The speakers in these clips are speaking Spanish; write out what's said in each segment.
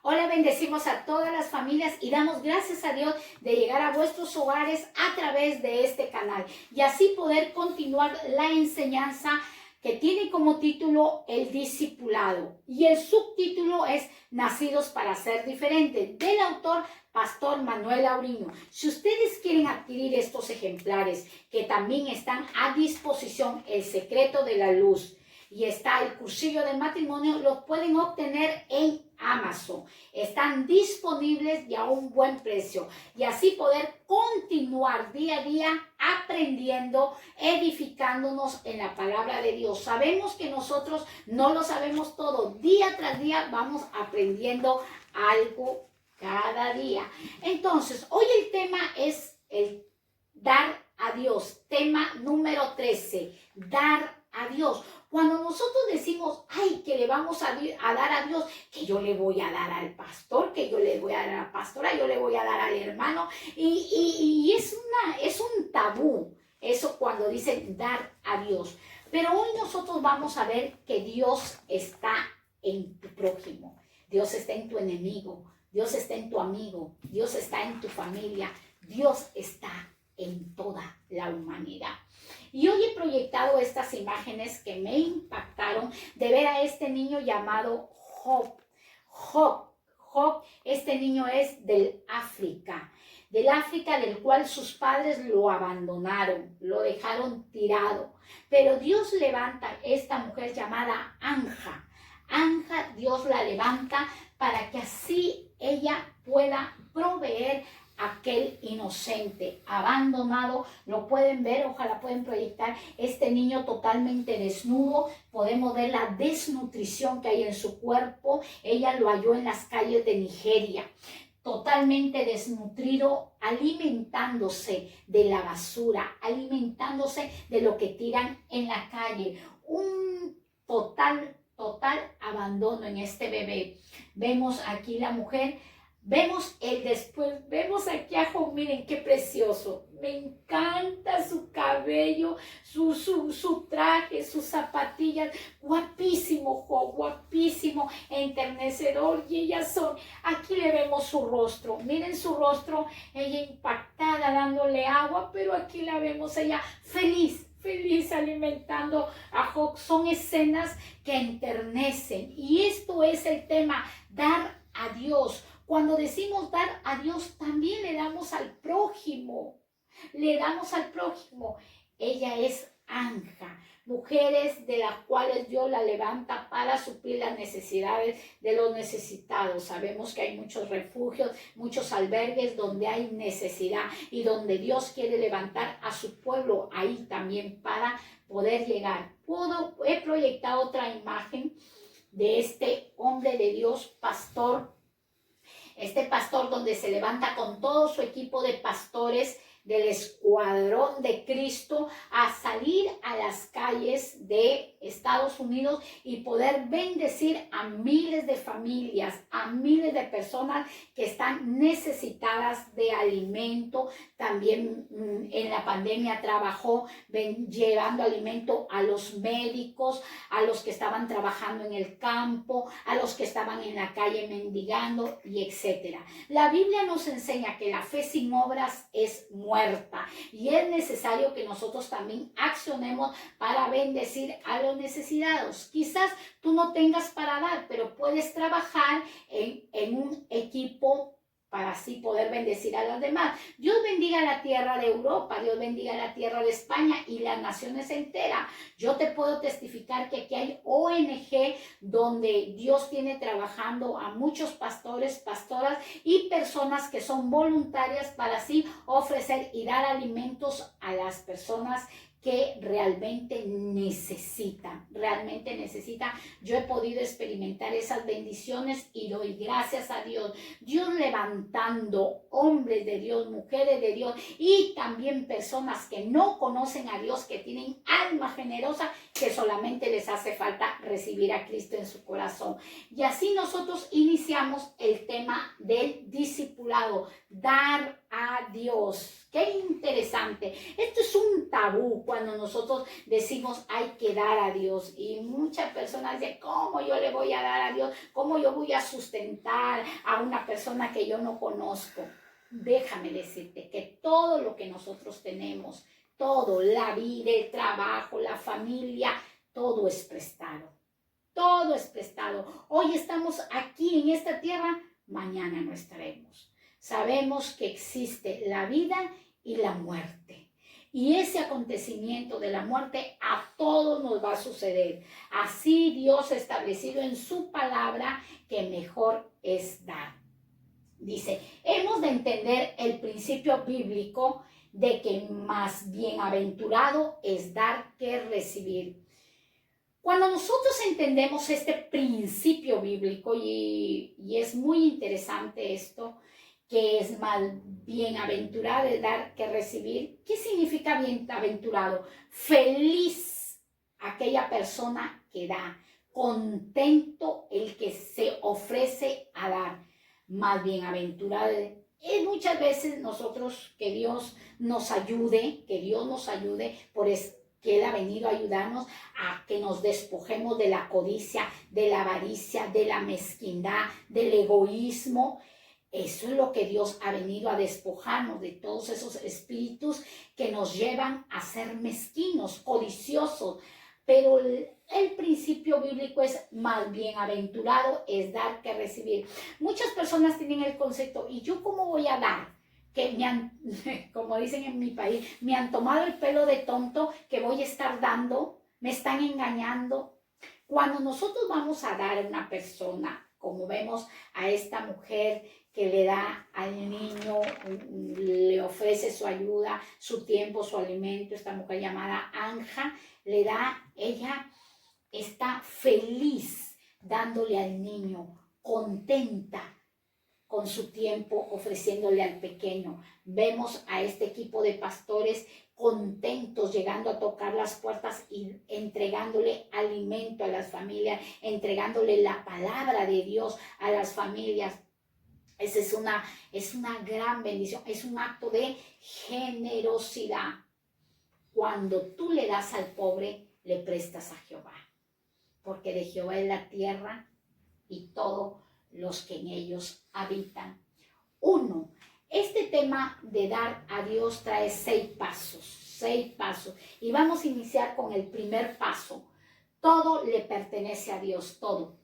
Hola, bendecimos a todas las familias y damos gracias a Dios de llegar a vuestros hogares a través de este canal y así poder continuar la enseñanza que tiene como título El discipulado y el subtítulo es Nacidos para ser diferentes, del autor Pastor Manuel Auriño. Si ustedes quieren adquirir estos ejemplares que también están a disposición, El secreto de la luz y está el cursillo de matrimonio, los pueden obtener en Amazon. Están disponibles y a un buen precio y así poder continuar día a día aprendiendo, edificándonos en la palabra de Dios. Sabemos que nosotros no lo sabemos todo. Día tras día vamos aprendiendo algo cada día. Entonces, hoy el tema es el dar a Dios. Tema número 13, dar a Dios. Cuando nosotros decimos, ay, que le vamos a dar a Dios, que yo le voy a dar al pastor, que yo le voy a dar a la pastora, yo le voy a dar al hermano, y es un tabú, eso cuando dicen dar a Dios. Pero hoy nosotros vamos a ver que Dios está en tu prójimo, Dios está en tu enemigo, Dios está en tu amigo, Dios está en tu familia, Dios está en toda la humanidad. Y hoy he proyectado estas imágenes que me impactaron de ver a este niño llamado Job. Job, este niño es del África del cual sus padres lo abandonaron, lo dejaron tirado. Pero Dios levanta a esta mujer llamada Anja. Anja, Dios la levanta para que así ella pueda proveer aquel inocente, abandonado. Lo pueden ver, ojalá pueden proyectar este niño totalmente desnudo. Podemos ver la desnutrición que hay en su cuerpo. Ella lo halló en las calles de Nigeria, totalmente desnutrido, alimentándose de la basura, alimentándose de lo que tiran en la calle. Un total abandono en este bebé. Vemos aquí la mujer. Vemos el después, vemos aquí a Job, miren qué precioso, me encanta su cabello, su traje, sus zapatillas, guapísimo Job, guapísimo, enternecedor, y ellas son, aquí le vemos su rostro, miren su rostro, ella impactada dándole agua, pero aquí la vemos ella feliz alimentando a Job. Son escenas que enternecen y esto es el tema, dar a Dios. Cuando decimos dar a Dios, también le damos al prójimo. Le damos al prójimo. Ella es Anja, mujeres de las cuales Dios la levanta para suplir las necesidades de los necesitados. Sabemos que hay muchos refugios, muchos albergues donde hay necesidad y donde Dios quiere levantar a su pueblo ahí también para poder llegar. He proyectado otra imagen de este hombre de Dios, pastor. Este pastor donde se levanta con todo su equipo de pastores del escuadrón de Cristo a salir a las calles de Estados Unidos y poder bendecir a miles de familias, a miles de personas que están necesitadas de alimento. También en la pandemia trabajó llevando alimento a los médicos, a los que estaban trabajando en el campo, a los que estaban en la calle mendigando y etcétera. La Biblia nos enseña que la fe sin obras es muerta y es necesario que nosotros también accionemos para bendecir a los necesitados. Quizás tú no tengas para dar, pero puedes trabajar en un equipo para así poder bendecir a los demás. Dios bendiga la tierra de Europa, Dios bendiga la tierra de España y las naciones enteras. Yo te puedo testificar que aquí hay ONG donde Dios tiene trabajando a muchos pastores, pastoras y personas que son voluntarias para así ofrecer y dar alimentos a las personas que realmente necesitan. Yo he podido experimentar esas bendiciones y doy gracias a Dios. Dios levantando hombres de Dios, mujeres de Dios y también personas que no conocen a Dios, que tienen alma generosa, que solamente les hace falta recibir a Cristo en su corazón. Y así nosotros iniciamos el tema del discipulado, dar a Dios. Qué interesante. Esto es un tabú. cuando nosotros decimos hay que dar a Dios. Y muchas personas dicen, ¿cómo yo le voy a dar a Dios? ¿Cómo yo voy a sustentar a una persona que yo no conozco? Déjame decirte que todo lo que nosotros tenemos, todo, la vida, el trabajo, la familia, todo es prestado. Todo es prestado. Hoy estamos aquí en esta tierra, mañana no estaremos. Sabemos que existe la vida y la muerte. Y ese acontecimiento de la muerte a todos nos va a suceder. Así Dios ha establecido en su palabra que mejor es dar. Dice, hemos de entender el principio bíblico de que más bienaventurado es dar que recibir. Cuando nosotros entendemos este principio bíblico, y es muy interesante esto, que es más bienaventurado de dar que recibir, ¿qué significa bienaventurado? Feliz aquella persona que da, contento el que se ofrece a dar, más bienaventurado. Muchas veces nosotros, que Dios nos ayude, por eso que Él ha venido a ayudarnos a que nos despojemos de la codicia, de la avaricia, de la mezquindad, del egoísmo. Eso es lo que Dios ha venido a despojarnos, de todos esos espíritus que nos llevan a ser mezquinos, codiciosos. Pero el principio bíblico es más bienaventurado es dar que recibir. Muchas personas tienen el concepto, ¿y yo cómo voy a dar? Que me han, como dicen en mi país, me han tomado el pelo de tonto, que voy a estar dando, me están engañando. Cuando nosotros vamos a dar a una persona, como vemos a esta mujer que le da al niño, le ofrece su ayuda, su tiempo, su alimento, esta mujer llamada Anja, le da, ella está feliz dándole al niño, contenta con su tiempo, ofreciéndole al pequeño. Vemos a este equipo de pastores contentos, llegando a tocar las puertas y entregándole alimento a las familias, entregándole la palabra de Dios a las familias. Esa es una gran bendición, es un acto de generosidad. Cuando tú le das al pobre, le prestas a Jehová, porque de Jehová es la tierra y todos los que en ellos habitan. 1. Este tema de dar a Dios trae 6 pasos. Y vamos a iniciar con el primer paso. Todo le pertenece a Dios, todo.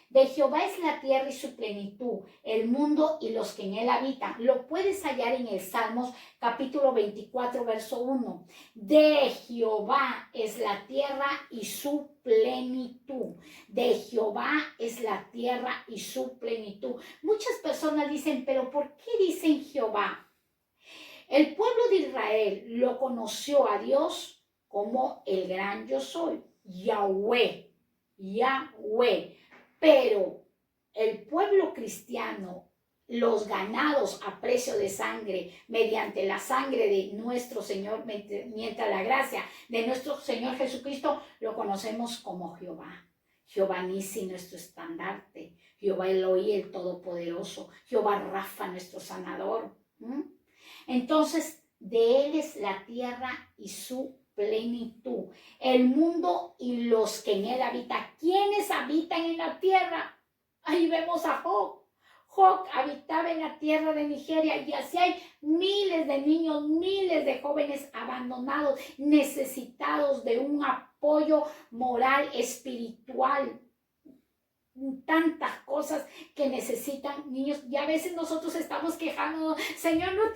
De Jehová es la tierra y su plenitud, el mundo y los que en él habitan. Lo puedes hallar en el Salmos capítulo 24, verso 1. De Jehová es la tierra y su plenitud. De Jehová es la tierra y su plenitud. Muchas personas dicen, pero ¿por qué dicen Jehová? El pueblo de Israel lo conoció a Dios como el gran yo soy, Yahweh. Pero el pueblo cristiano, los ganados a precio de sangre, mediante la sangre de nuestro Señor, mientras la gracia de nuestro Señor Jesucristo, lo conocemos como Jehová. Jehová Nisi, nuestro estandarte. Jehová Eloí, el Todopoderoso. Jehová Rafa, nuestro sanador. Entonces, de Él es la tierra y su plenitud, el mundo y los que en él habitan. ¿Quiénes habitan en la tierra? Ahí vemos a Job. Job habitaba en la tierra de Nigeria y así hay miles de niños, miles de jóvenes abandonados, necesitados de un apoyo moral, espiritual. Tantas cosas que necesitan niños, y a veces nosotros estamos quejando, Señor, no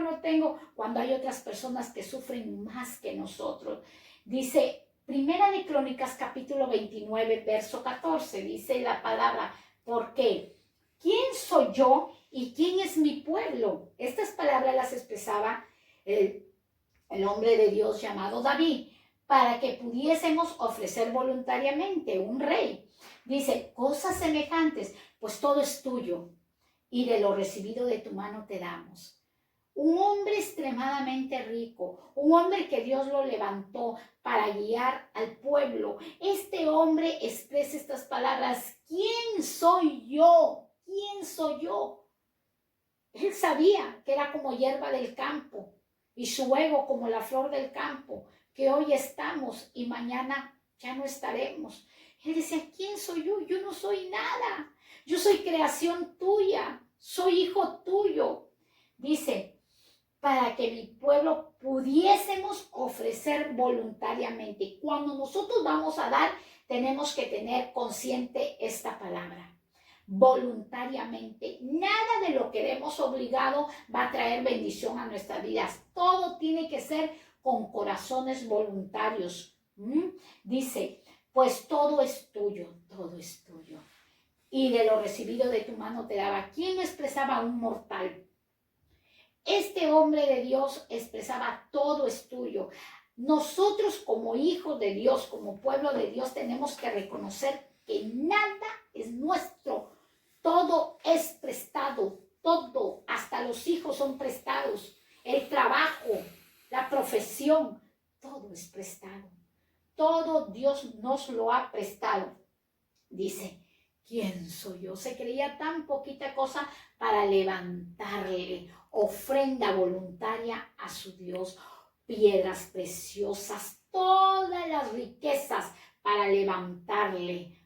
tengo, cuando hay otras personas que sufren más que nosotros. Dice, Primera de Crónicas capítulo 29, verso 14, dice la palabra, ¿por qué? ¿Quién soy yo y quién es mi pueblo? Estas palabras las expresaba el hombre de Dios llamado David, para que pudiésemos ofrecer voluntariamente un rey. Dice, cosas semejantes, pues todo es tuyo, y de lo recibido de tu mano te damos. Un hombre extremadamente rico, un hombre que Dios lo levantó para guiar al pueblo. Este hombre expresa estas palabras, ¿quién soy yo? ¿Quién soy yo? Él sabía que era como hierba del campo, y su ego como la flor del campo, que hoy estamos y mañana ya no estaremos. Él decía, ¿quién soy yo? Yo no soy nada. Yo soy creación tuya, soy hijo tuyo. Dice, para que mi pueblo pudiésemos ofrecer voluntariamente. Cuando nosotros vamos a dar, tenemos que tener consciente esta palabra. Voluntariamente. Nada de lo que demos obligado va a traer bendición a nuestras vidas. Todo tiene que ser con corazones voluntarios. Dice, pues todo es tuyo, todo es tuyo. Y de lo recibido de tu mano te daba. ¿Quién expresaba un mortal? Este hombre de Dios expresaba, todo es tuyo. Nosotros como hijos de Dios, como pueblo de Dios, tenemos que reconocer que nada es nuestro. Todo es prestado, todo, hasta los hijos son prestados. El trabajo, la profesión, todo es prestado. Todo Dios nos lo ha prestado. Dice, ¿quién soy yo? Se creía tan poquita cosa para levantarle ofrenda voluntaria a su Dios. Piedras preciosas, todas las riquezas para levantarle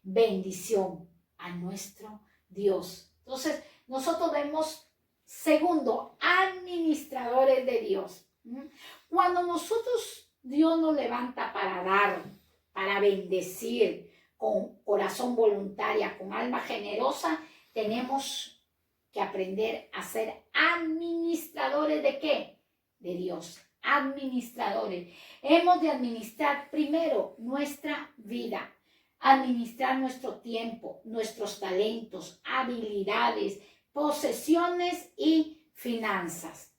bendición a nuestro Dios. Entonces, nosotros vemos, segundo, administradores de Dios. Cuando nosotros, Dios nos levanta para dar, para bendecir, con corazón voluntaria, con alma generosa, tenemos que aprender a ser administradores ¿de qué? De Dios, administradores. Hemos de administrar primero nuestra vida, administrar nuestro tiempo, nuestros talentos, habilidades, posesiones y finanzas.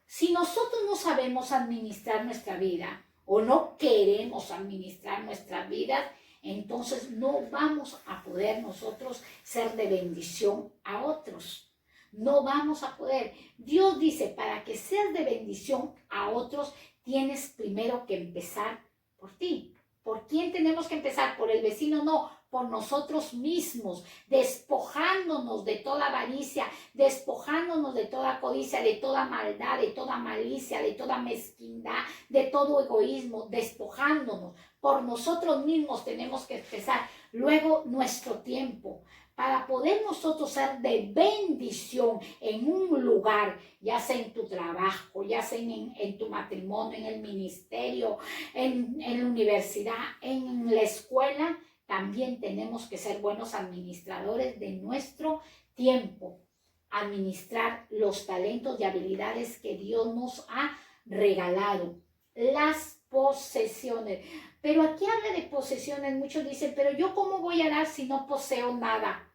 Si nosotros no sabemos administrar nuestra vida o no queremos administrar nuestras vidas, entonces no vamos a poder nosotros ser de bendición a otros. No vamos a poder. Dios dice, para que seas de bendición a otros, tienes primero que empezar por ti. ¿Por quién tenemos que empezar? ¿Por el vecino? No, por nosotros mismos, despojándonos de toda avaricia, despojándonos de toda codicia, de toda maldad, de toda malicia, de toda mezquindad, de todo egoísmo, despojándonos. Por nosotros mismos tenemos que empezar. Luego nuestro tiempo, para poder nosotros ser de bendición en un lugar, ya sea en tu trabajo, ya sea en tu matrimonio, en el ministerio, en la universidad, en la escuela, también tenemos que ser buenos administradores de nuestro tiempo, administrar los talentos y habilidades que Dios nos ha regalado, las posesiones. Pero aquí habla de posesiones, muchos dicen, pero yo ¿cómo voy a dar si no poseo nada?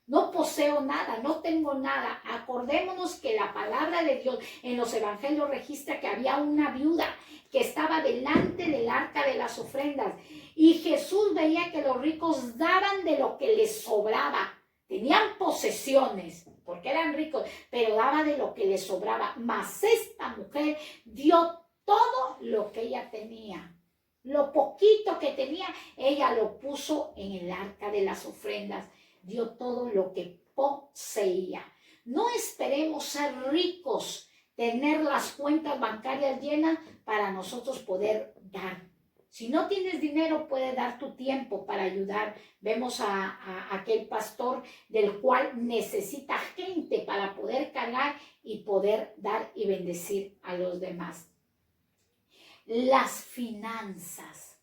No poseo nada, no tengo nada. Acordémonos que la palabra de Dios en los evangelios registra que había una viuda que estaba delante del arca de las ofrendas. Y Jesús veía que los ricos daban de lo que les sobraba. Tenían posesiones, porque eran ricos, pero daba de lo que les sobraba. Mas esta mujer dio todo lo que ella tenía. Lo poquito que tenía, ella lo puso en el arca de las ofrendas. Dio todo lo que poseía. No esperemos ser ricos, tener las cuentas bancarias llenas para nosotros poder dar. Si no tienes dinero, puedes dar tu tiempo para ayudar. Vemos a aquel pastor del cual necesita gente para poder cargar y poder dar y bendecir a los demás. Las finanzas,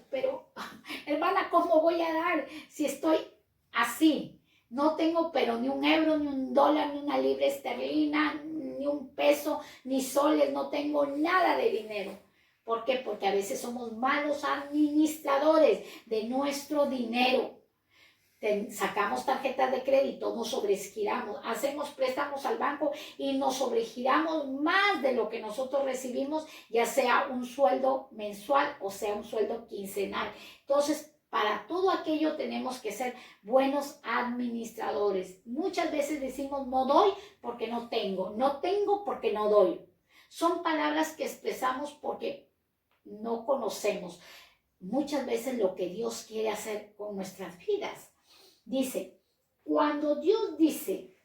pero hermana, ¿cómo voy a dar si estoy así? No tengo pero ni un euro, ni un dólar, ni una libra esterlina, ni un peso, ni soles, no tengo nada de dinero. ¿Por qué? Porque a veces somos malos administradores de nuestro dinero. Sacamos tarjetas de crédito, nos sobregiramos, hacemos préstamos al banco y nos sobregiramos más de lo que nosotros recibimos, ya sea un sueldo mensual o sea un sueldo quincenal. Entonces, para todo aquello tenemos que ser buenos administradores. Muchas veces decimos no doy porque no tengo porque no doy. Son palabras que expresamos porque no conocemos muchas veces lo que Dios quiere hacer con nuestras vidas. Dice, cuando Dios dice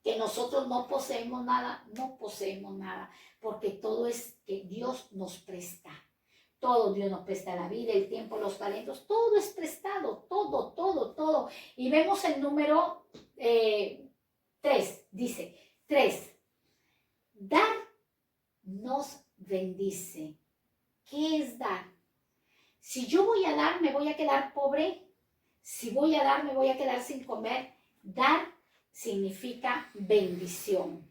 que nosotros no poseemos nada, no poseemos nada, porque todo es que Dios nos presta. Todo Dios nos presta, la vida, el tiempo, los talentos, todo es prestado, todo, todo, todo. Y vemos el número 3, dice, 3, dar nos bendice. ¿Qué es dar? Si yo voy a dar, me voy a quedar pobre. Si voy a dar, me voy a quedar sin comer. Dar significa bendición.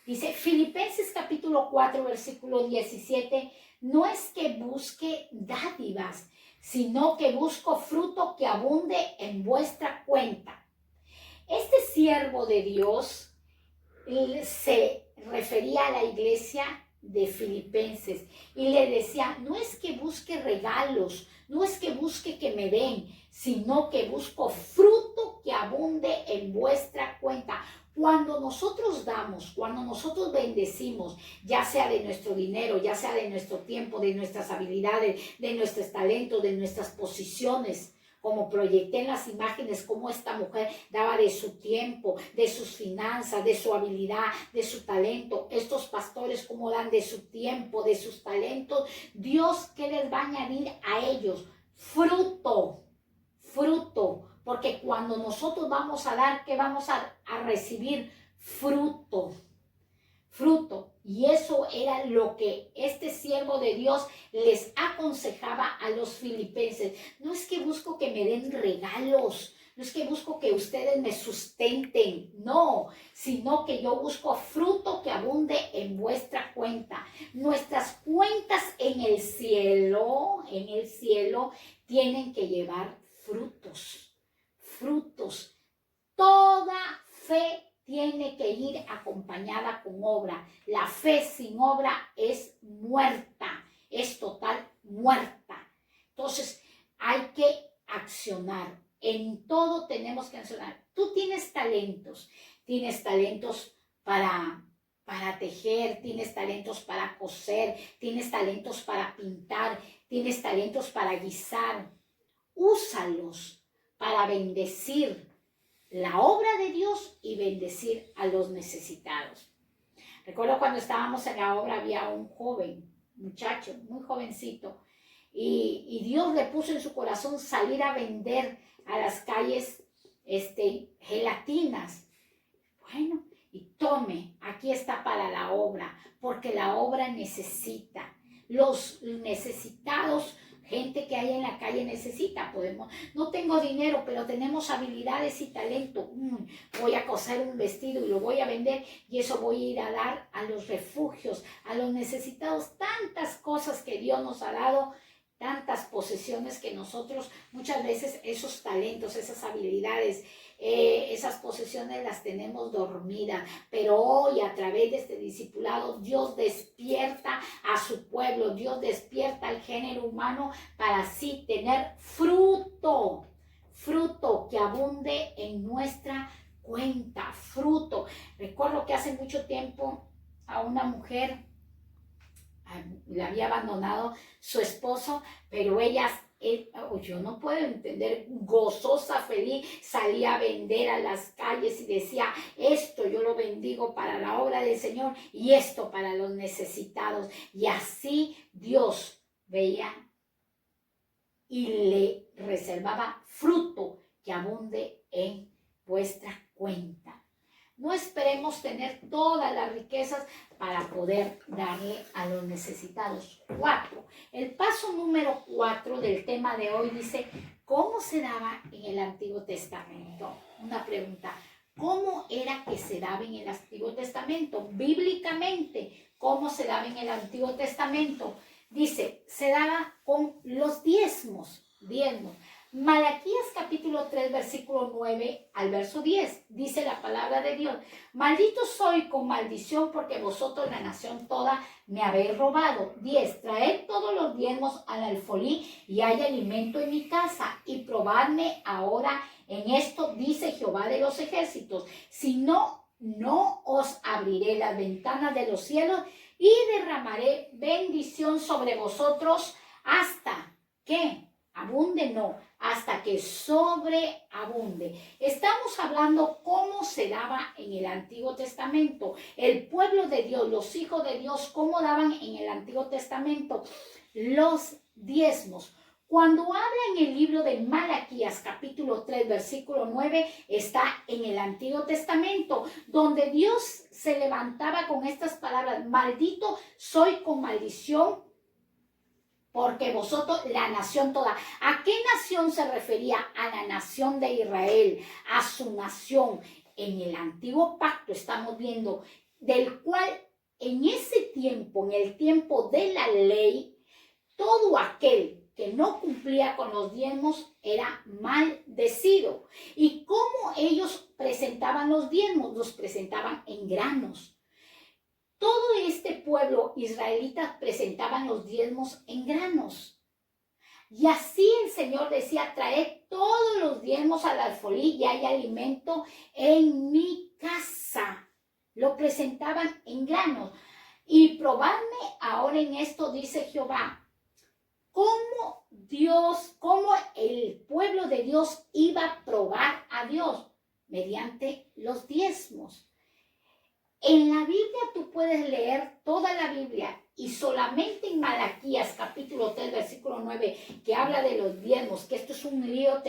Dice Filipenses capítulo 4, versículo 17, no es que busque dádivas, sino que busco fruto que abunde en vuestra cuenta. Este siervo de Dios se refería a la iglesia de Filipenses y le decía, no es que busque regalos, no es que busque que me den, sino que busco fruto que abunde en vuestra cuenta. Cuando nosotros damos, cuando nosotros bendecimos, ya sea de nuestro dinero, ya sea de nuestro tiempo, de nuestras habilidades, de nuestros talentos, de nuestras posiciones, como proyecté en las imágenes, cómo esta mujer daba de su tiempo, de sus finanzas, de su habilidad, de su talento. Estos pastores cómo dan de su tiempo, de sus talentos. Dios, ¿qué les va a añadir a ellos? Fruto, fruto. Porque cuando nosotros vamos a dar, ¿qué vamos a recibir? Fruto. Fruto. Y eso era lo que este siervo de Dios les aconsejaba a los filipenses. No es que busco que me den regalos, no es que busco que ustedes me sustenten, no, sino que yo busco fruto que abunde en vuestra cuenta. Nuestras cuentas en el cielo, tienen que llevar frutos, frutos. Toda fe tiene que ir acompañada con obra. La fe sin obra es muerta, es total muerta. Entonces hay que accionar. En todo tenemos que accionar. Tú tienes talentos para tejer, tienes talentos para coser, tienes talentos para pintar, tienes talentos para guisar. Úsalos para bendecir la obra de Dios y bendecir a los necesitados. Recuerdo cuando estábamos en la obra, había un joven, muchacho, muy jovencito, y Dios le puso en su corazón salir a vender a las calles gelatinas. Bueno, y tome, aquí está para la obra, porque la obra necesita. Los necesitados, gente que hay en la calle necesita, no tengo dinero, pero tenemos habilidades y talento. Voy a coser un vestido y lo voy a vender y eso voy a ir a dar a los refugios, a los necesitados. Tantas cosas que Dios nos ha dado, tantas posesiones que nosotros muchas veces esos talentos, esas habilidades, esas posesiones las tenemos dormidas, pero hoy a través de este discipulado Dios despierta a su pueblo, Dios despierta al género humano para así tener fruto, fruto que abunde en nuestra cuenta, fruto. Recuerdo que hace mucho tiempo a una mujer le había abandonado su esposo, pero yo no puedo entender, gozosa, feliz, salía a vender a las calles y decía, esto yo lo bendigo para la obra del Señor y esto para los necesitados. Y así Dios veía y le reservaba fruto que abunde en vuestra cuenta. No esperemos tener todas las riquezas para poder darle a los necesitados. 4. El paso número 4 del tema de hoy dice, ¿cómo se daba en el Antiguo Testamento? Una pregunta, ¿cómo era que se daba en el Antiguo Testamento? Bíblicamente, ¿cómo se daba en el Antiguo Testamento? Dice, se daba con los diezmos. Malaquías capítulo 3, versículo 9 al verso 10, dice la palabra de Dios, maldito soy con maldición porque vosotros la nación toda me habéis robado. 10, traed todos los diezmos al alfolí y hay alimento en mi casa y probadme ahora en esto, dice Jehová de los ejércitos, si no, no os abriré las ventanas de los cielos y derramaré bendición sobre vosotros hasta que abunde, no, hasta que sobreabunde. Estamos hablando cómo se daba en el Antiguo Testamento. El pueblo de Dios, los hijos de Dios, cómo daban en el Antiguo Testamento los diezmos. Cuando habla en el libro de Malaquías, capítulo 3, versículo 9, está en el Antiguo Testamento, donde Dios se levantaba con estas palabras: maldito soy con maldición, porque vosotros, la nación toda. ¿A qué nación se refería? A la nación de Israel, a su nación. En el antiguo pacto estamos viendo, del cual en ese tiempo, en el tiempo de la ley, todo aquel que no cumplía con los diezmos era maldecido. ¿Y cómo ellos presentaban los diezmos? Los presentaban en granos. Todo este pueblo israelita presentaban los diezmos en granos. Y así el Señor decía: traed todos los diezmos al alfolí y hay alimento en mi casa. Lo presentaban en granos. Y probadme ahora en esto, dice Jehová. Cómo el pueblo de Dios iba a probar a Dios mediante los diezmos. En la Biblia tú puedes leer toda la Biblia y solamente en Malaquías capítulo 3 versículo 9 que habla de los diezmos, que esto es un lío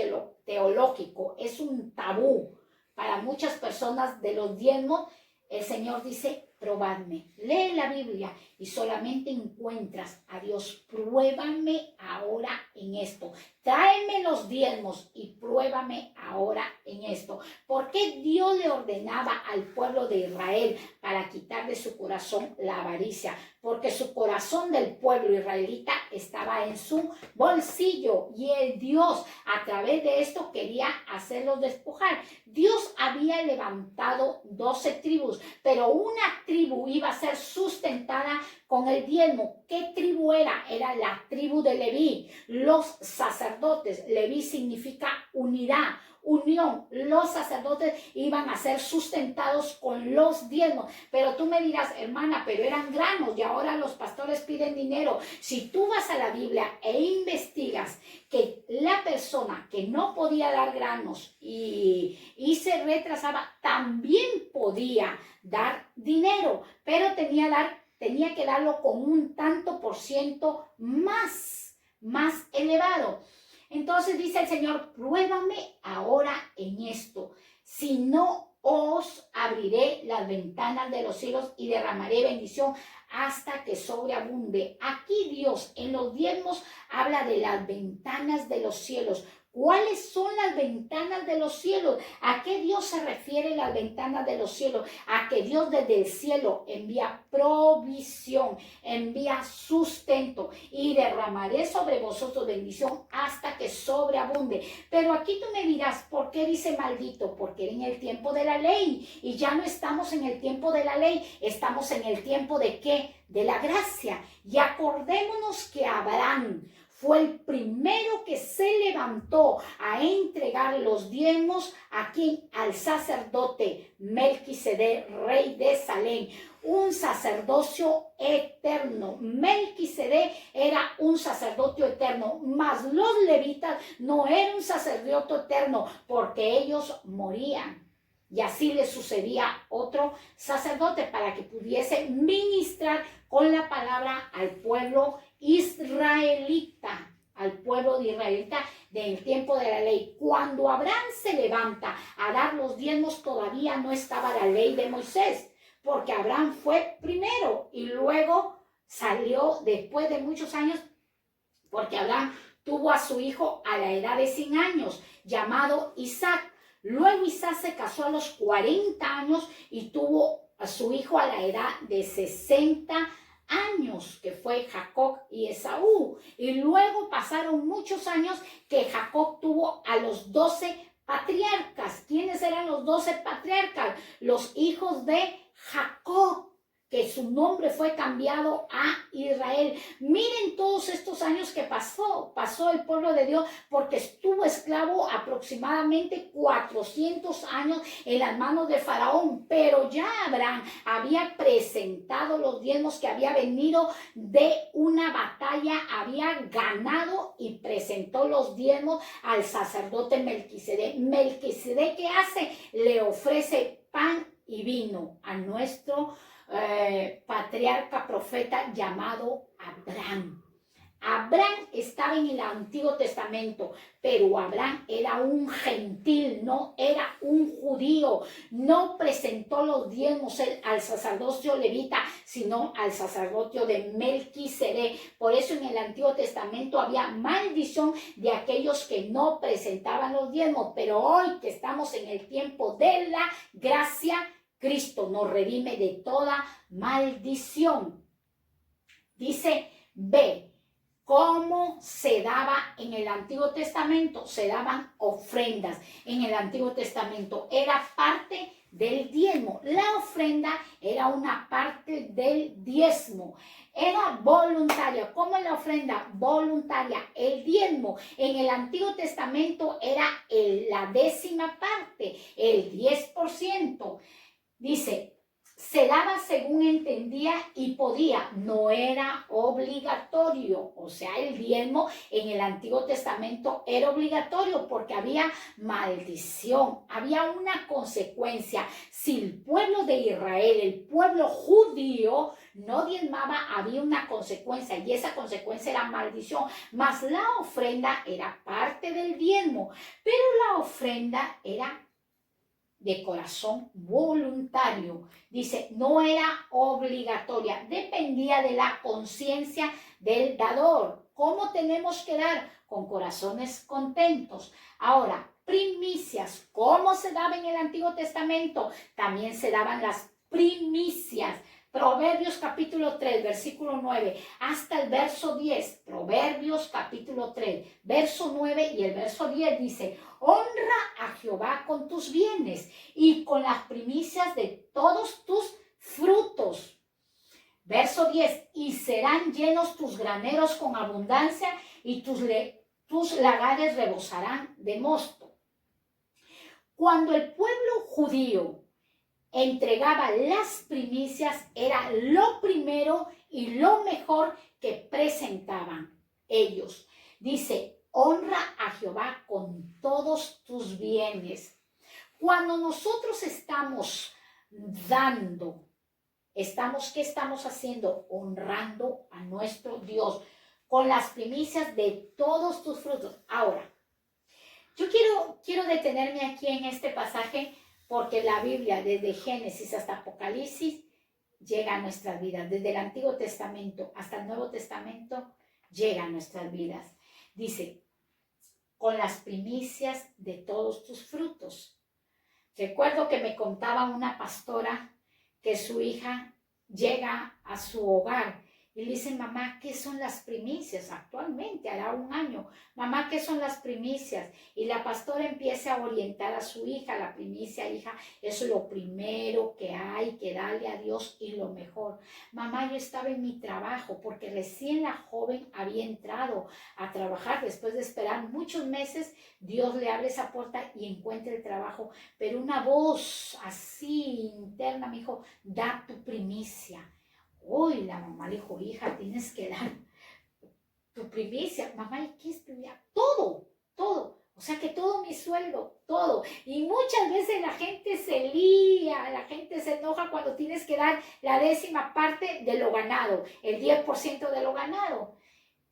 teológico, es un tabú para muchas personas de los diezmos. El Señor dice: probadme. Lee la Biblia y solamente encuentras a Dios. Pruébame ahora en esto. Tráeme los diezmos y pruébame ahora en esto. ¿Por qué Dios le ordenaba al pueblo de Israel para quitar de su corazón la avaricia? Porque su corazón del pueblo israelita estaba en su bolsillo y el Dios a través de esto quería hacerlos despojar. Dios había levantado 12 tribus, pero una tribu iba a ser sustentada con el diezmo. ¿Qué tribu era? Era la tribu de Leví, los sacerdotes. Leví significa unidad, unión. Los sacerdotes iban a ser sustentados con los diezmos. Pero tú me dirás: hermana, pero eran granos y ahora los pastores piden dinero. Si tú vas a la Biblia e investigas que la persona que no podía dar granos y se retrasaba, también podía dar dinero, pero tenía que darlo con un tanto por ciento más elevado. Entonces dice el Señor: pruébame ahora en esto, si no os abriré las ventanas de los cielos y derramaré bendición hasta que sobreabunde. Aquí Dios en los diezmos habla de las ventanas de los cielos. ¿Cuáles son las ventanas de los cielos? ¿A qué Dios se refiere las ventanas de los cielos? A que Dios desde el cielo envía provisión, envía sustento y derramaré sobre vosotros bendición hasta que sobreabunde. Pero aquí tú me dirás: ¿por qué dice maldito? Porque era en el tiempo de la ley y ya no estamos en el tiempo de la ley, estamos en el tiempo ¿de qué? De la gracia. Y acordémonos que Abraham fue el primero que se levantó a entregar los diezmos aquí al sacerdote Melquisedec, rey de Salem, un sacerdocio eterno. Melquisedec era un sacerdocio eterno, mas los levitas no eran un sacerdocio eterno porque ellos morían. Y así le sucedía otro sacerdote para que pudiese ministrar con la palabra al pueblo israelita, al pueblo de israelita del tiempo de la ley. Cuando Abraham se levanta a dar los diezmos, todavía no estaba la ley de Moisés, porque Abraham fue primero y luego salió después de muchos años, porque Abraham tuvo a su hijo a la edad de 100 años, llamado Isaac. Luego Isaac se casó a los 40 años y tuvo a su hijo a la edad de 60 años, que fue Jacob y Esaú. Y luego pasaron muchos años que Jacob tuvo a los 12 patriarcas. ¿Quiénes eran los 12 patriarcas? Los hijos de Jacob. que su nombre fue cambiado a Israel. Miren todos estos años que pasó el pueblo de Dios, porque estuvo esclavo aproximadamente 400 años en las manos de Faraón, pero ya Abraham había presentado los diezmos, que había venido de una batalla, había ganado y presentó los diezmos al sacerdote Melquisedec. Melquisedec, ¿qué hace? Le ofrece pan y vino a nuestro patriarca profeta llamado Abraham. Abraham estaba en el Antiguo Testamento, pero Abraham era un gentil, no era un judío. No presentó los diezmos al sacerdocio levita, sino al sacerdocio de Melquisedec. Por eso en el Antiguo Testamento había maldición de aquellos que no presentaban los diezmos. Pero hoy que estamos en el tiempo de la gracia, Cristo nos redime de toda maldición. Dice, ve cómo se daba en el Antiguo Testamento. Se daban ofrendas en el Antiguo Testamento. Era parte del diezmo. La ofrenda era una parte del diezmo. Era voluntaria. ¿Cómo es la ofrenda? Voluntaria. El diezmo en el Antiguo Testamento era la 10ª parte, el 10%. Dice, se daba según entendía y podía, no era obligatorio. O sea, el diezmo en el Antiguo Testamento era obligatorio porque había maldición, había una consecuencia. Si el pueblo de Israel, el pueblo judío, no diezmaba, había una consecuencia, y esa consecuencia era maldición. Mas la ofrenda era parte del diezmo, pero la ofrenda era de corazón voluntario. Dice, no era obligatoria, dependía de la conciencia del dador. ¿Cómo tenemos que dar? Con corazones contentos. Ahora, primicias. ¿Cómo se daba en el Antiguo Testamento? También se daban las primicias. Proverbios capítulo 3, versículo 9, hasta el verso 10. Proverbios capítulo 3, verso 9 y el verso 10 dice, honra a Jehová con tus bienes y con las primicias de todos tus frutos. Verso 10, y serán llenos tus graneros con abundancia y tus lagares rebosarán de mosto. Cuando el pueblo judío entregaba las primicias, era lo primero y lo mejor que presentaban ellos. Dice, honra a Jehová con todos tus bienes. Cuando nosotros estamos dando, ¿qué estamos haciendo? Honrando a nuestro Dios con las primicias de todos tus frutos. Ahora, yo quiero detenerme aquí en este pasaje, porque la Biblia, desde Génesis hasta Apocalipsis, llega a nuestras vidas. Desde el Antiguo Testamento hasta el Nuevo Testamento, llega a nuestras vidas. Dice, con las primicias de todos tus frutos. Recuerdo que me contaba una pastora que su hija llega a su hogar y le dice, mamá, ¿qué son las primicias? Actualmente, hará un año. Mamá, ¿qué son las primicias? Y la pastora empieza a orientar a su hija. La primicia, hija, es lo primero que hay que darle a Dios y lo mejor. Mamá, yo estaba en mi trabajo porque recién la joven había entrado a trabajar. Después de esperar muchos meses, Dios le abre esa puerta y encuentra el trabajo. Pero una voz así interna me dijo, da tu primicia. Uy, la mamá le dijo, hija, tienes que dar tu primicia. Mamá, ¿y qué es primicia? Todo. O sea que todo mi sueldo, todo. Y muchas veces la gente se lía, la gente se enoja cuando tienes que dar la 10ª parte de lo ganado, el 10% de lo ganado.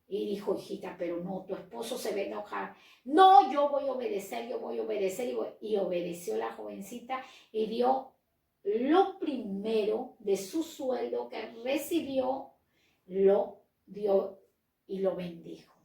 Y dijo, hijita, pero no, tu esposo se va a enojar. No, yo voy a obedecer. Y obedeció la jovencita y dio lo primero de su sueldo que recibió, lo dio y lo bendijo.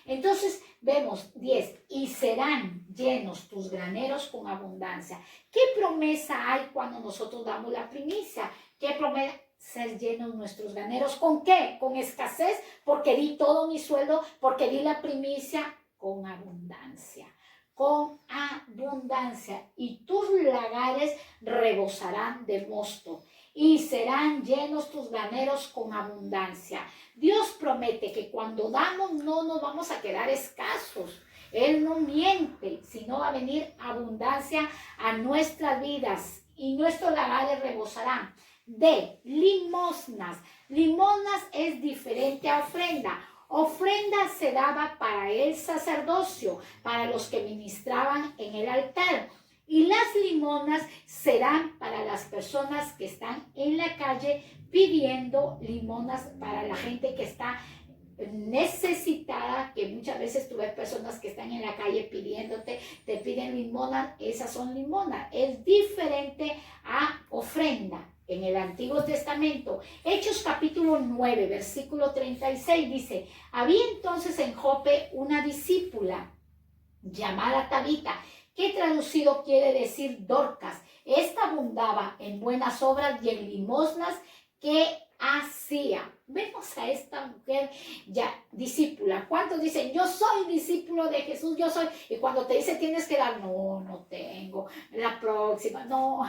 Entonces vemos 10, y serán llenos tus graneros con abundancia. ¿Qué promesa hay cuando nosotros damos la primicia? ¿Qué promesa? Ser llenos nuestros graneros. ¿Con qué? Con escasez, porque di todo mi sueldo, porque di la primicia. Con abundancia. Con abundancia, y tus lagares rebosarán de mosto. y serán llenos tus graneros con abundancia. Dios promete que cuando damos no nos vamos a quedar escasos. Él no miente, sino va a venir abundancia a nuestras vidas y nuestros lagares rebosarán. De limosnas. Limosnas es diferente a ofrenda. Ofrenda se daba para el sacerdocio, para los que ministraban en el altar. Y las limosnas serán para las personas que están en la calle pidiendo limosnas, para la gente que está necesitada, que muchas veces tú ves personas que están en la calle pidiéndote, te piden limosna, esas son limonas. Es diferente a ofrenda. En el Antiguo Testamento, Hechos capítulo 9, versículo 36 dice: había entonces en Jope una discípula llamada Tabita, que traducido quiere decir Dorcas. Esta abundaba en buenas obras y en limosnas que hacía. Vemos a esta mujer ya discípula. ¿Cuántos dicen, yo soy discípulo de Jesús, yo soy? Y cuando te dice tienes que dar, no tengo, la próxima, no,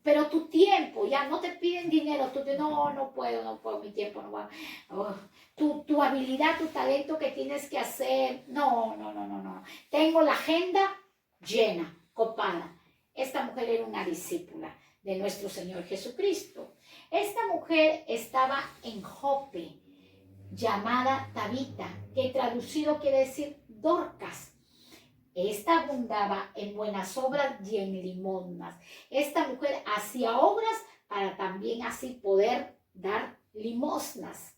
pero tu tiempo, ya no te piden dinero, no puedo, mi tiempo no va. Oh, tu habilidad, tu talento que tienes que hacer, no. Tengo la agenda llena, copada. Esta mujer era una discípula de nuestro Señor Jesucristo. Esta mujer estaba en Jope, llamada Tabita, que traducido quiere decir Dorcas. Esta abundaba en buenas obras y en limosnas. Esta mujer hacía obras para también así poder dar limosnas.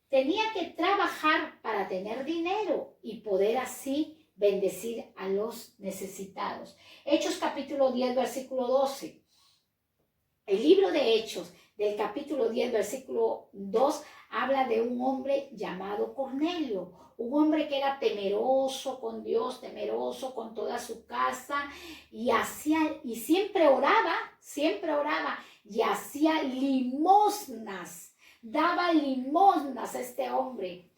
Tenía que trabajar para tener dinero y poder así bendecir a los necesitados. Hechos capítulo 10, versículo 12. El libro de Hechos del capítulo 10, versículo 2, habla de un hombre llamado Cornelio, un hombre que era temeroso con Dios, temeroso con toda su casa, y siempre oraba, y hacía limosnas, daba limosnas a este hombre.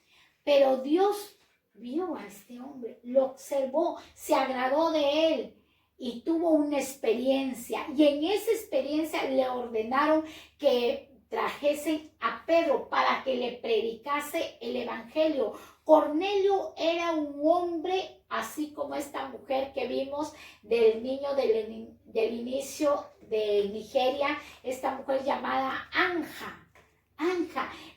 Pero Dios vio a este hombre, lo observó, se agradó de él y tuvo una experiencia. Y en esa experiencia le ordenaron que trajesen a Pedro para que le predicase el evangelio. Cornelio era un hombre, así como esta mujer que vimos del niño del inicio de Nigeria, esta mujer llamada Anja.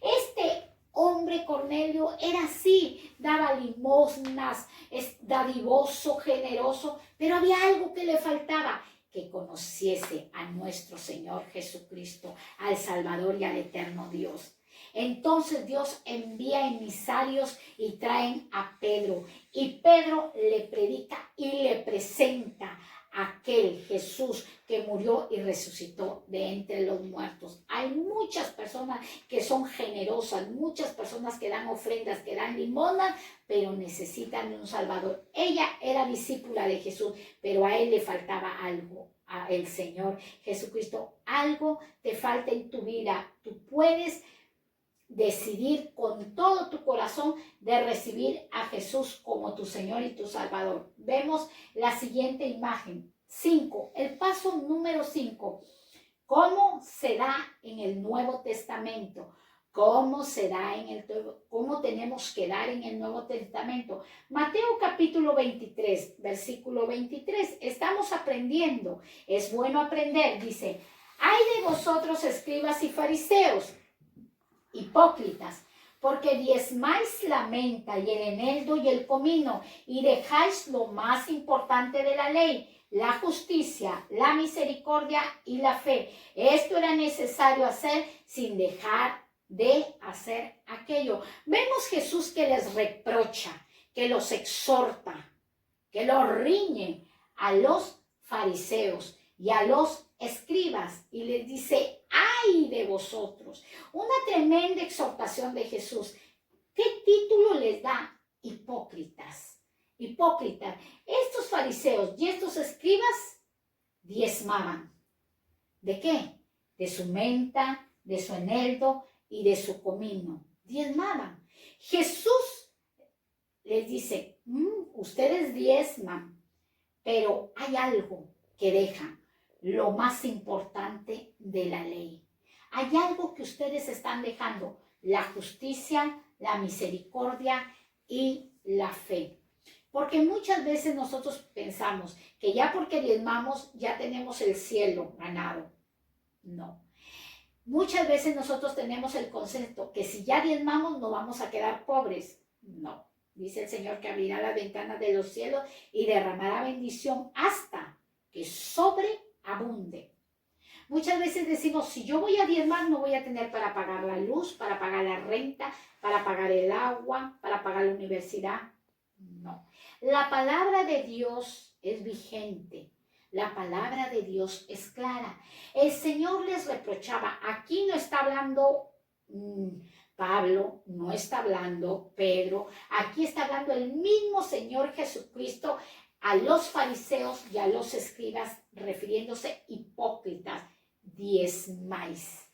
Este hombre Cornelio era así, daba limosnas, es dadivoso, generoso, pero había algo que le faltaba, que conociese a nuestro Señor Jesucristo, al Salvador y al eterno Dios. Entonces Dios envía emisarios y traen a Pedro, y Pedro le predica y le presenta a aquel Jesús que murió y resucitó de entre los muertos. Hay muchas personas que son generosas, muchas personas que dan ofrendas, que dan limosnas, pero necesitan de un Salvador. Ella era discípula de Jesús, pero a él le faltaba algo. A el Señor Jesucristo, algo te falta en tu vida. Tú puedes decidir con todo tu corazón de recibir a Jesús como tu Señor y tu Salvador. Vemos la siguiente imagen. 5. El paso número 5. ¿Cómo se da en el Nuevo Testamento? ¿Cómo tenemos que dar en el Nuevo Testamento? Mateo capítulo 23, versículo 23. Estamos aprendiendo. Es bueno aprender. Dice, ay de vosotros, escribas y fariseos, hipócritas, porque diezmáis la menta y el eneldo y el comino, y dejáis lo más importante de la ley, la justicia, la misericordia y la fe. Esto era necesario hacer sin dejar de hacer aquello. Vemos Jesús que les reprocha, que los exhorta, que los riñe a los fariseos y a los escribas, y les dice, ¡ay de vosotros! Una tremenda exhortación de Jesús. ¿Qué título les da? Hipócritas. Hipócritas. Estos fariseos y estos escribas diezmaban. ¿De qué? De su menta, de su eneldo y de su comino. Diezmaban. Jesús les dice, ustedes diezman, pero hay algo que dejan. lo más importante de la ley. Hay algo que ustedes están dejando: la justicia, la misericordia y la fe. Porque muchas veces nosotros pensamos que ya porque diezmamos ya tenemos el cielo ganado. No. Muchas veces nosotros tenemos el concepto que si ya diezmamos no vamos a quedar pobres. No. Dice el Señor que abrirá las ventanas de los cielos y derramará bendición hasta que sobreabunde. Muchas veces decimos, si yo voy a diezmar, no voy a tener para pagar la luz, para pagar la renta, para pagar el agua, para pagar la universidad. No. La palabra de Dios es vigente. La palabra de Dios es clara. El Señor les reprochaba. Aquí no está hablando Pablo, no está hablando Pedro. Aquí está hablando el mismo Señor Jesucristo a los fariseos y a los escribas, refiriéndose hipócritas. Diezmáis,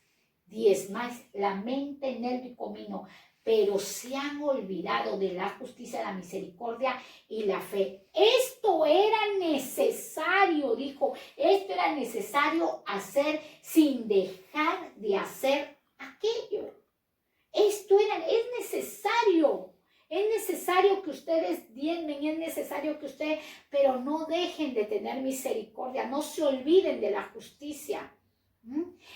la mente, nervio y comino, pero se han olvidado de la justicia, la misericordia y la fe. Esto era necesario, dijo, esto era necesario hacer sin dejar de hacer aquello. Es necesario que ustedes diezmen, es necesario que ustedes, pero no dejen de tener misericordia, no se olviden de la justicia.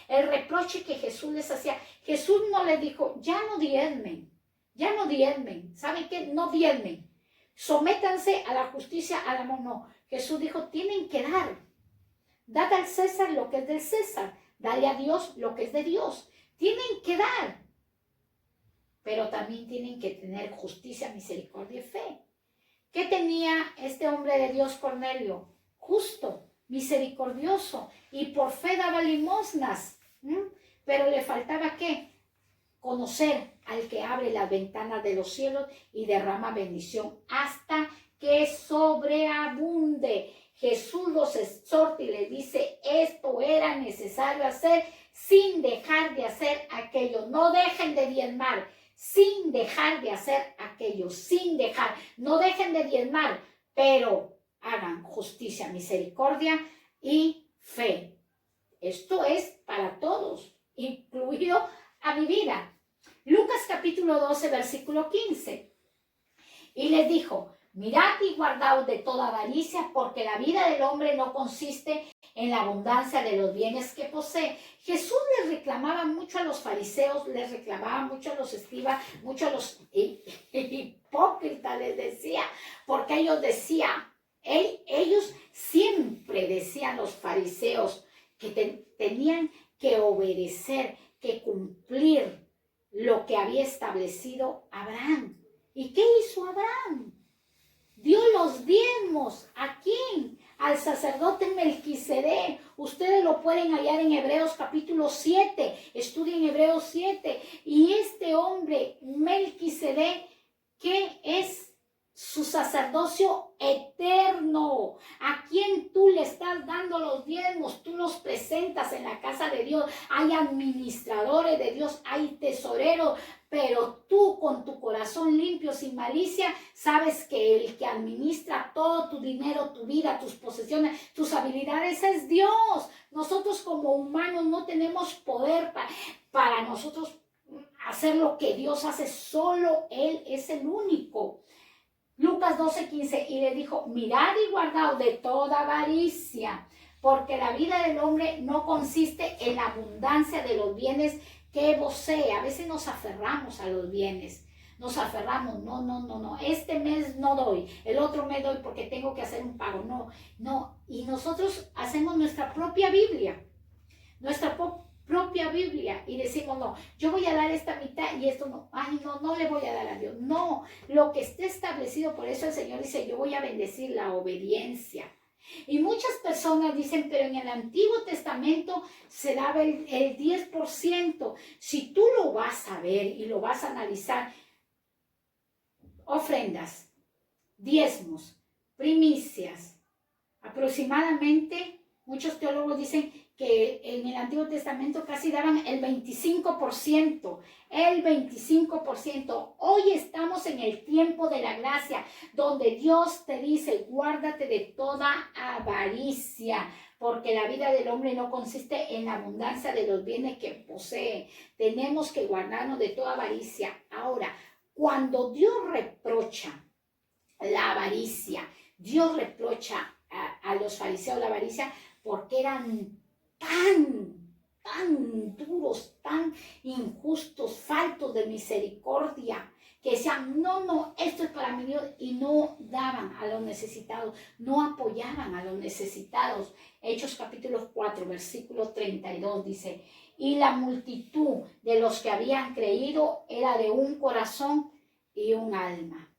El reproche que Jesús les hacía, Jesús no les dijo, ya no diezmen, ¿saben qué? No diezmen, sométanse a la justicia, al amor, no. Jesús dijo, tienen que dar, dad al César lo que es del César, dale a Dios lo que es de Dios, tienen que dar, pero también tienen que tener justicia, misericordia y fe. ¿Qué tenía este hombre de Dios, Cornelio? Justo, misericordioso, y por fe daba limosnas, pero le faltaba ¿qué? Conocer al que abre las ventanas de los cielos y derrama bendición hasta que sobreabunde. Jesús los exhorta y les dice, esto era necesario hacer sin dejar de hacer aquello. No dejen de diezmar, sin dejar de hacer aquello, no dejen de diezmar, pero hagan justicia, misericordia y fe. Esto es para todos, incluido a mi vida. Lucas capítulo 12, versículo 15. Y les dijo, mirad y guardaos de toda avaricia, porque la vida del hombre no consiste en la abundancia de los bienes que posee. Jesús les reclamaba mucho a los fariseos, les reclamaba mucho a los escribas, mucho a los hipócritas, les decía, porque ellos decían, ellos siempre decían, los fariseos, que tenían que obedecer, que cumplir lo que había establecido Abraham. ¿Y qué hizo Abraham? Dio los diezmos. ¿A quién? Al sacerdote Melquisedec. Ustedes lo pueden hallar en Hebreos capítulo 7. Estudien Hebreos 7. Y este hombre, Melquisedec, ¿qué es? Su sacerdocio eterno. ¿A quién tú le estás dando los diezmos? Tú los presentas en la casa de Dios. Hay administradores de Dios, hay tesoreros, pero tú con tu corazón limpio, sin malicia, sabes que el que administra todo tu dinero, tu vida, tus posesiones, tus habilidades es Dios. Nosotros como humanos no tenemos poder para nosotros hacer lo que Dios hace. Solo Él es el único. Lucas 12:15, y le dijo, mirad y guardaos de toda avaricia, porque la vida del hombre no consiste en la abundancia de los bienes que posee. A veces nos aferramos a los bienes, nos aferramos, no, este mes no doy, el otro mes doy porque tengo que hacer un pago, no, y nosotros hacemos nuestra propia Biblia, y decimos, no, yo voy a dar esta mitad y esto no, no le voy a dar a Dios. No, lo que esté establecido, por eso el Señor dice, yo voy a bendecir la obediencia. Y muchas personas dicen, pero en el Antiguo Testamento se daba el 10%. Si tú lo vas a ver y lo vas a analizar, ofrendas, diezmos, primicias, aproximadamente, muchos teólogos dicen que en el Antiguo Testamento casi daban el 25%, el 25%. Hoy estamos en el tiempo de la gracia, donde Dios te dice, guárdate de toda avaricia, porque la vida del hombre no consiste en la abundancia de los bienes que posee. Tenemos que guardarnos de toda avaricia. Ahora, cuando Dios reprocha la avaricia, Dios reprocha a los fariseos la avaricia porque eran tan duros, tan injustos, faltos de misericordia, que decían, no, esto es para mi Dios, y no daban a los necesitados, no apoyaban a los necesitados. Hechos capítulo 4, versículo 32 dice, y la multitud de los que habían creído era de un corazón y un alma.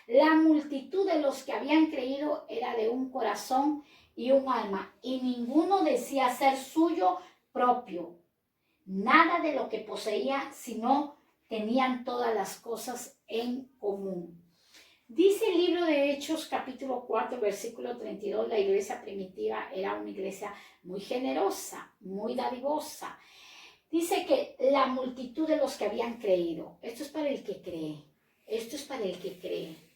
La multitud de los que habían creído era de un corazón y un alma, y ninguno decía ser suyo propio, nada de lo que poseía, sino tenían todas las cosas en común. Dice el libro de Hechos, capítulo 4, versículo 32, la iglesia primitiva era una iglesia muy generosa, muy dadivosa. Dice que la multitud de los que habían creído, esto es para el que cree, esto es para el que cree.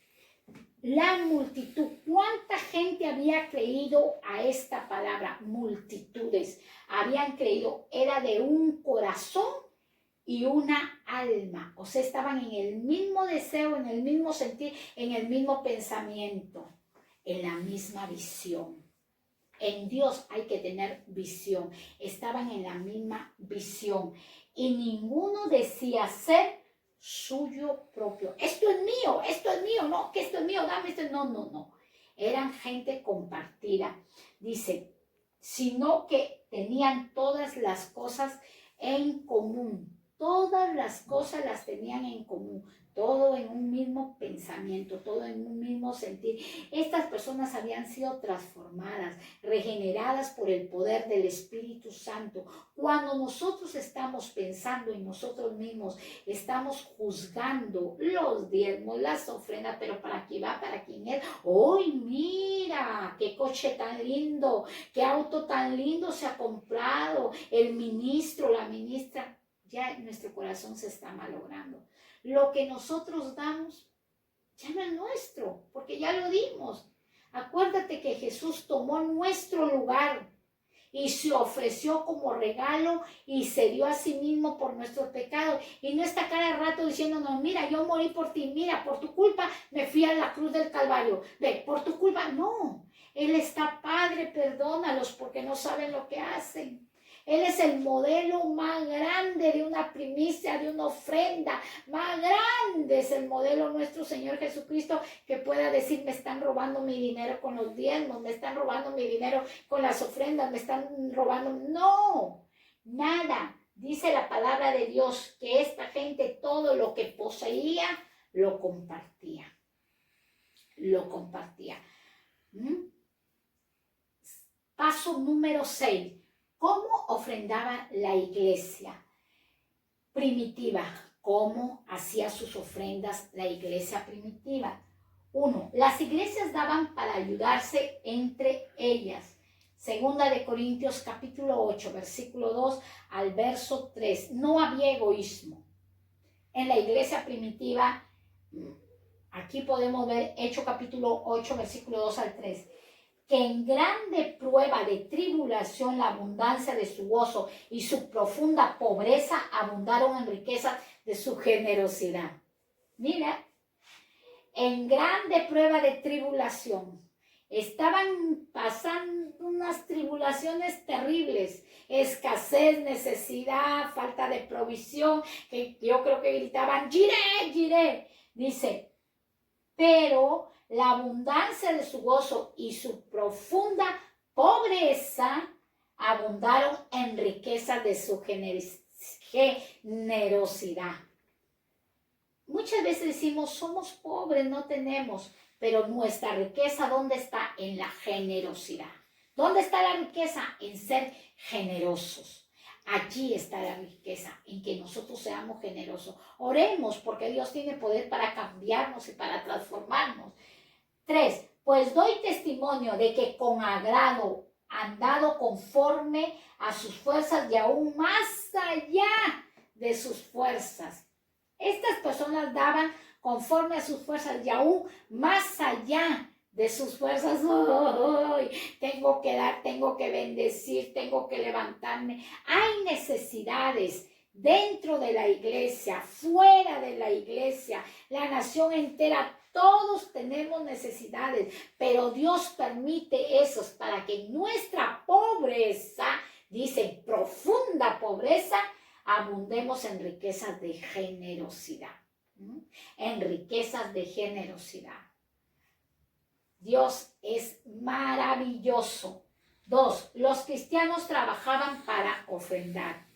La multitud, ¿cuánta gente había creído a esta palabra? Multitudes habían creído, era de un corazón y una alma, o sea, estaban en el mismo deseo, en el mismo sentir, en el mismo pensamiento, en la misma visión. En Dios hay que tener visión, estaban en la misma visión y ninguno decía ser suyo propio. Esto es mío, no, que esto es mío, dame esto, no. Eran gente compartida, dice, sino que tenían todas las cosas en común. Todas las cosas las tenían en común, todo en un mismo pensamiento, todo en un mismo sentir. Estas personas habían sido transformadas, regeneradas por el poder del Espíritu Santo. Cuando nosotros estamos pensando en nosotros mismos, estamos juzgando los diezmos, las ofrendas, pero ¿para quién va? ¿Para quién es? ¡Uy, mira! ¡Qué coche tan lindo! ¡Qué auto tan lindo se ha comprado! El ministro, la ministra. Ya nuestro corazón se está malogrando. Lo que nosotros damos ya no es nuestro, porque ya lo dimos. Acuérdate que Jesús tomó nuestro lugar y se ofreció como regalo y se dio a sí mismo por nuestros pecados. Y no está cada rato diciéndonos, mira, yo morí por ti, mira, por tu culpa me fui a la cruz del Calvario. Ve, por tu culpa, no. Él está, Padre, perdónalos porque no saben lo que hacen. Él es el modelo más grande de una primicia, de una ofrenda. Más grande es el modelo nuestro Señor Jesucristo, que pueda decir, me están robando mi dinero con los diezmos, me están robando mi dinero con las ofrendas, me están robando. No, nada. Dice la palabra de Dios que esta gente todo lo que poseía lo compartía. Lo compartía. Paso número 6. ¿Cómo ofrendaba la iglesia primitiva? ¿Cómo hacía sus ofrendas la iglesia primitiva? 1. Las iglesias daban para ayudarse entre ellas. Segunda de Corintios capítulo 8, versículo 2 al verso 3. No había egoísmo. En la iglesia primitiva, aquí podemos ver Hechos capítulo 8, versículo 2 al 3. Que en grande prueba de tribulación la abundancia de su gozo y su profunda pobreza abundaron en riquezas de su generosidad. Mira, en grande prueba de tribulación. Estaban pasando unas tribulaciones terribles, escasez, necesidad, falta de provisión, que yo creo que gritaban, ¡Jiré! Dice, pero la abundancia de su gozo y su profunda pobreza abundaron en riqueza de su generosidad. Muchas veces decimos, somos pobres, no tenemos, pero nuestra riqueza, ¿dónde está? En la generosidad. ¿Dónde está la riqueza? En ser generosos. Allí está la riqueza, en que nosotros seamos generosos. Oremos porque Dios tiene poder para cambiarnos y para transformarnos. 3. Pues doy testimonio de que con agrado dado conforme a sus fuerzas y aún más allá de sus fuerzas. Estas personas daban conforme a sus fuerzas y aún más allá de sus fuerzas. ¡Ay! Tengo que dar, tengo que bendecir, tengo que levantarme. Hay necesidades dentro de la iglesia, fuera de la iglesia, la nación entera. Todos tenemos necesidades, pero Dios permite esos para que nuestra pobreza, dice profunda pobreza, abundemos en riquezas de generosidad. En riquezas de generosidad. Dios es maravilloso. 2. Los cristianos trabajaban para ofrendar.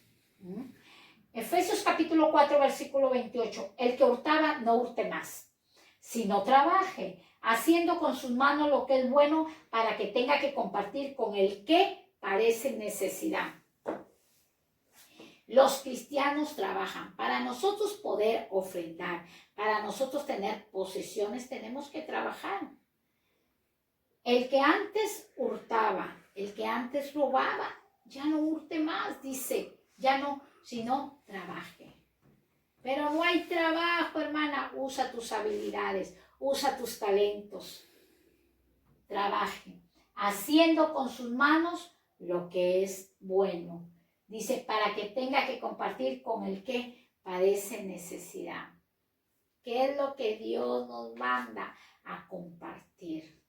Efesios capítulo 4, versículo 28. El que hurtaba, no hurte más, sino trabaje, haciendo con sus manos lo que es bueno, para que tenga que compartir con el que padece necesidad. Los cristianos trabajan. Para nosotros poder ofrendar, para nosotros tener posesiones, tenemos que trabajar. El que antes hurtaba, el que antes robaba, ya no hurte más, dice, ya no, sino trabaje. Pero no hay trabajo, hermana, usa tus habilidades, usa tus talentos, trabaje, haciendo con sus manos lo que es bueno. Dice, para que tenga que compartir con el que padece necesidad. ¿Qué es lo que Dios nos manda? A compartir.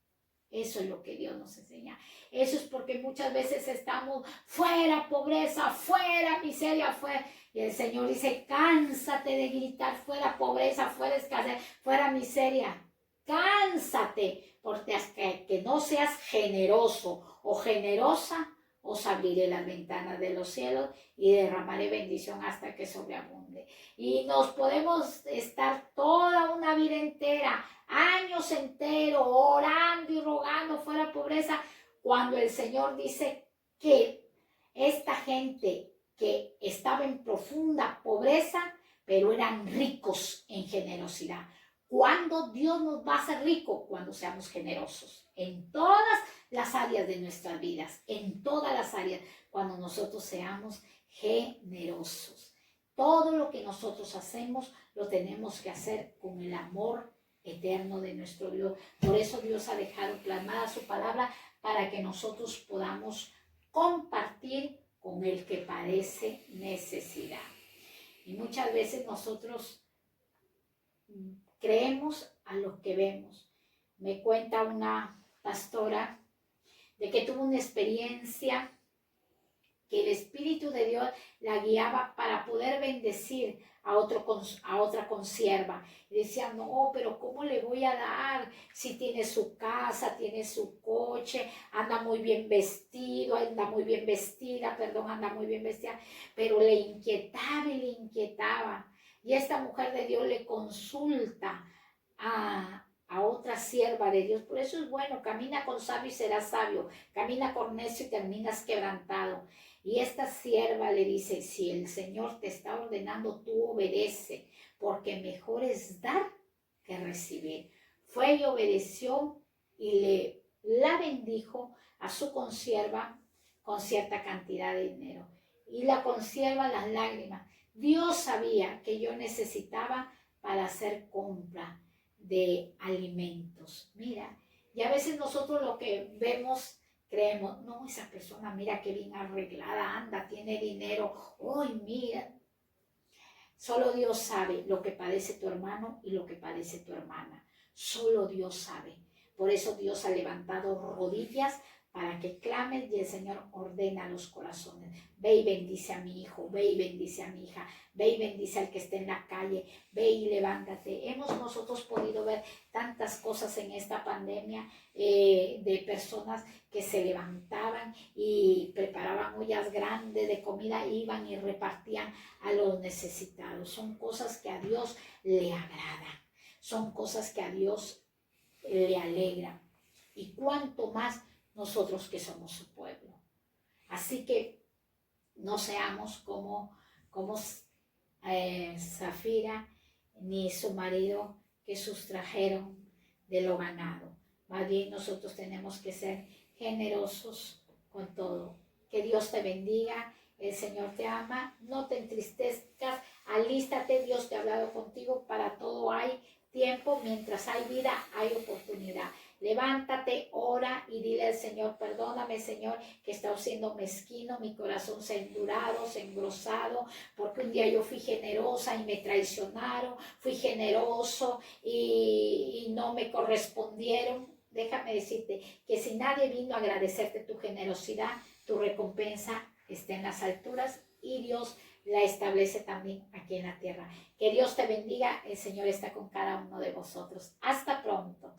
Eso es lo que Dios nos enseña. Eso es porque muchas veces estamos fuera pobreza, fuera miseria, fuera. Y el Señor dice, cánsate de gritar fuera pobreza, fuera escasez, fuera miseria. Cánsate, porque hasta que no seas generoso o generosa, os abriré las ventanas de los cielos y derramaré bendición hasta que sobreabunde. Y nos podemos estar toda una vida entera, años enteros, orando y rogando fuera pobreza, cuando el Señor dice que esta gente que estaba en profunda pobreza, pero eran ricos en generosidad. ¿Cuándo Dios nos va a hacer rico? Cuando seamos generosos en todas las áreas de nuestras vidas, en todas las áreas, cuando nosotros seamos generosos. Todo lo que nosotros hacemos lo tenemos que hacer con el amor eterno de nuestro Dios. Por eso Dios ha dejado plasmada su palabra para que nosotros podamos compartir con el que padece necesidad. Y muchas veces nosotros creemos a lo que vemos. Me cuenta una pastora de que tuvo una experiencia que el Espíritu de Dios la guiaba para poder bendecir a otra consierva. Y decía, no, pero ¿cómo le voy a dar si tiene su casa, tiene su coche, anda muy bien vestido, anda muy bien vestida, pero le inquietaba y le inquietaba. Y esta mujer de Dios le consulta a otra sierva de Dios. Por eso es bueno, camina con sabio y serás sabio, camina con necio y terminas quebrantado. Y esta sierva le dice, si el Señor te está ordenando, tú obedece, porque mejor es dar que recibir. Fue y obedeció y la bendijo a su consierva con cierta cantidad de dinero. Y la consierva las lágrimas. Dios sabía que yo necesitaba para hacer compra de alimentos. Mira, y a veces nosotros lo que vemos, creemos, no, esa persona, mira qué bien arreglada anda, tiene dinero, ¡ay, mira! Solo Dios sabe lo que padece tu hermano y lo que padece tu hermana. Solo Dios sabe. Por eso Dios ha levantado rodillas para que clames y el Señor ordena los corazones. Ve y bendice a mi hijo, ve y bendice a mi hija, ve y bendice al que esté en la calle, ve y levántate. Hemos nosotros podido ver tantas cosas en esta pandemia de personas que se levantaban y preparaban ollas grandes de comida, iban y repartían a los necesitados. Son cosas que a Dios le agradan, son cosas que a Dios le alegran. Y cuánto más nosotros que somos su pueblo. Así que no seamos como Zafira ni su marido que sustrajeron de lo ganado. Más bien nosotros tenemos que ser generosos con todo. Que Dios te bendiga, el Señor te ama, no te entristezcas, alístate, Dios te ha hablado contigo, para todo hay tiempo, mientras hay vida hay oportunidad. Levántate, ora y dile al Señor, perdóname, Señor, que he estado siendo mezquino, mi corazón se ha endurado, se ha engrosado, porque un día yo fui generosa y me traicionaron, fui generoso y no me correspondieron. Déjame decirte que si nadie vino a agradecerte tu generosidad, tu recompensa está en las alturas y Dios la establece también aquí en la tierra. Que Dios te bendiga, el Señor está con cada uno de vosotros. Hasta pronto.